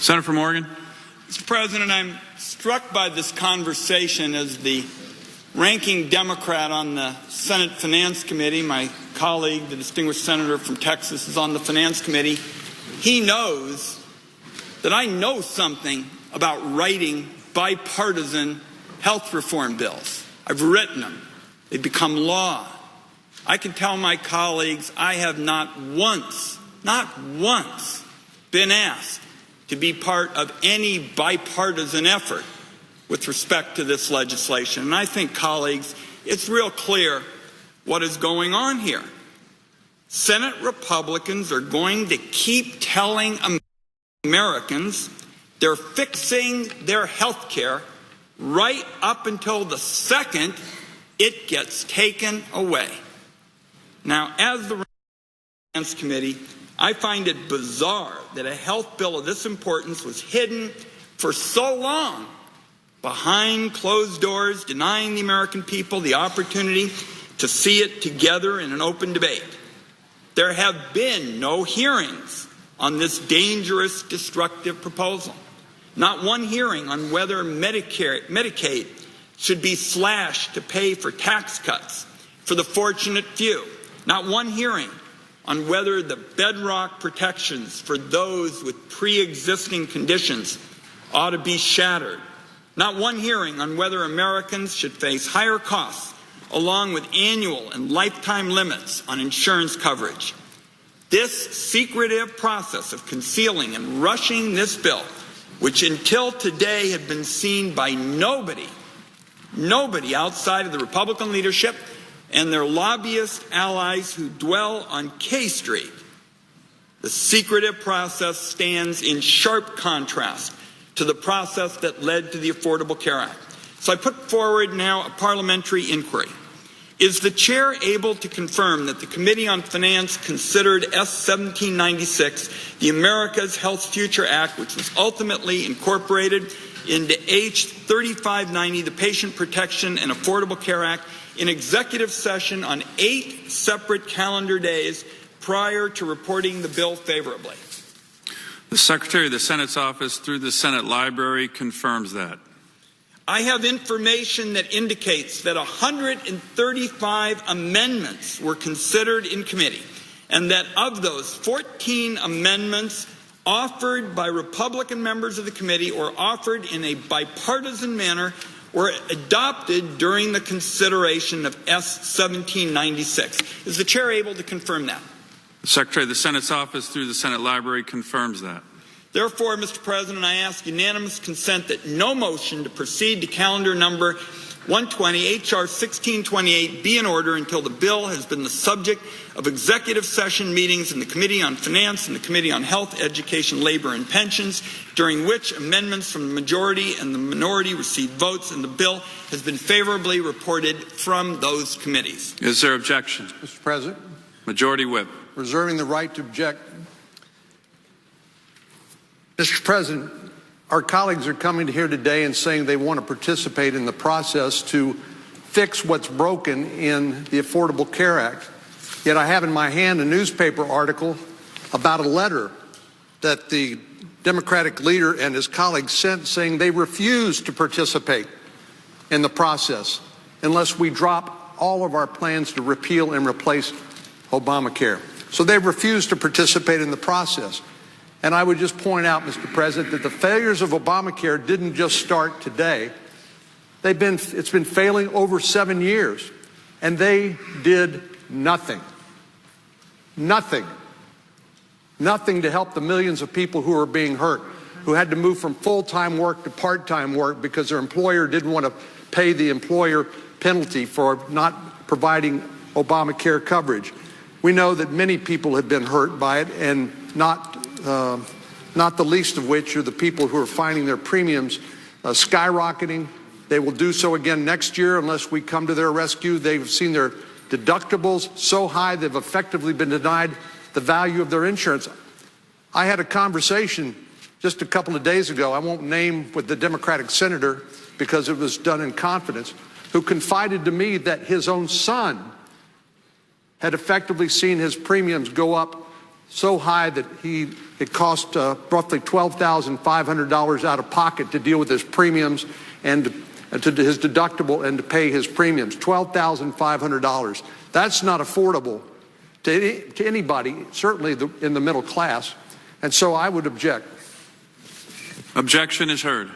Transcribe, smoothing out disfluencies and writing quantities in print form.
Senator from Oregon. Mr. President, I'm struck by this conversation as the ranking Democrat on the Senate Finance Committee. My colleague, the distinguished senator from Texas, is on the Finance Committee. He knows that I know something about writing bipartisan health reform bills. I've written them. They've become law. I can tell my colleagues I have not once been asked to be part of any bipartisan effort with respect to this legislation. And I think, colleagues, it's real clear what is going on here. Senate Republicans are going to keep telling Americans they're fixing their health care right up until the second it gets taken away. Now, as the Finance Committee, I find it bizarre that a health bill of this importance was hidden for so long behind closed doors, denying the American people the opportunity to see it together in an open debate. There have been no hearings on this dangerous, destructive proposal. Not one hearing on whether Medicaid should be slashed to pay for tax cuts for the fortunate few. Not one hearing on whether the bedrock protections for those with pre-existing conditions ought to be shattered. Not one hearing on whether Americans should face higher costs along with annual and lifetime limits on insurance coverage. This secretive process of concealing and rushing this bill, which until today had been seen by nobody outside of the Republican leadership and their lobbyist allies who dwell on K Street. The secretive process stands in sharp contrast to the process that led to the Affordable Care Act. So I put forward now a parliamentary inquiry. Is the chair able to confirm that the Committee on Finance considered S. 1796, the America's Health Future Act, which was ultimately incorporated into H. 3590, the Patient Protection and Affordable Care Act, in executive session on 8 separate calendar days prior to reporting the bill favorably? The Secretary of the Senate's office through the Senate Library confirms that. I have information that indicates that 135 amendments were considered in committee, and that of those, 14 amendments offered by Republican members of the committee or offered in a bipartisan manner were adopted during the consideration of S. 1796. Is the chair able to confirm that? The Secretary of the Senate's office through the Senate Library confirms that. Therefore, Mr. President, I ask unanimous consent that no motion to proceed to calendar number 120, H.R. 1628, be in order until the bill has been the subject of executive session meetings in the Committee on Finance and the Committee on Health, Education, Labor, and Pensions, during which amendments from the majority and the minority received votes, and the bill has been favorably reported from those committees. Is there objection? Mr. President. Majority Whip. Reserving the right to object. Mr. President, our colleagues are coming here today and saying they want to participate in the process to fix what's broken in the Affordable Care Act. Yet I have in my hand a newspaper article about a letter that the Democratic leader and his colleagues sent saying they refuse to participate in the process unless we drop all of our plans to repeal and replace Obamacare. So they refuse to participate in the process. And I would just point out, Mr. President, that the failures of Obamacare didn't just start today. It's been failing over 7 years, and they did nothing. Nothing to help the millions of people who are being hurt, who had to move from full-time work to part-time work because their employer didn't want to pay the employer penalty for not providing Obamacare coverage. We know that many people have been hurt by it, and not the least of which are the people who are finding their premiums skyrocketing. They will do so again next year unless we come to their rescue. They've seen their deductibles so high they've effectively been denied the value of their insurance. I had a conversation just a couple of days ago, I won't name with the Democratic senator because it was done in confidence, who confided to me that his own son had effectively seen his premiums go up so high that he It cost roughly $12,500 out of pocket to deal with his premiums and to his deductible and to pay his premiums. $12,500. That's not affordable to anybody, certainly in the middle class. And so I would object. Objection is heard.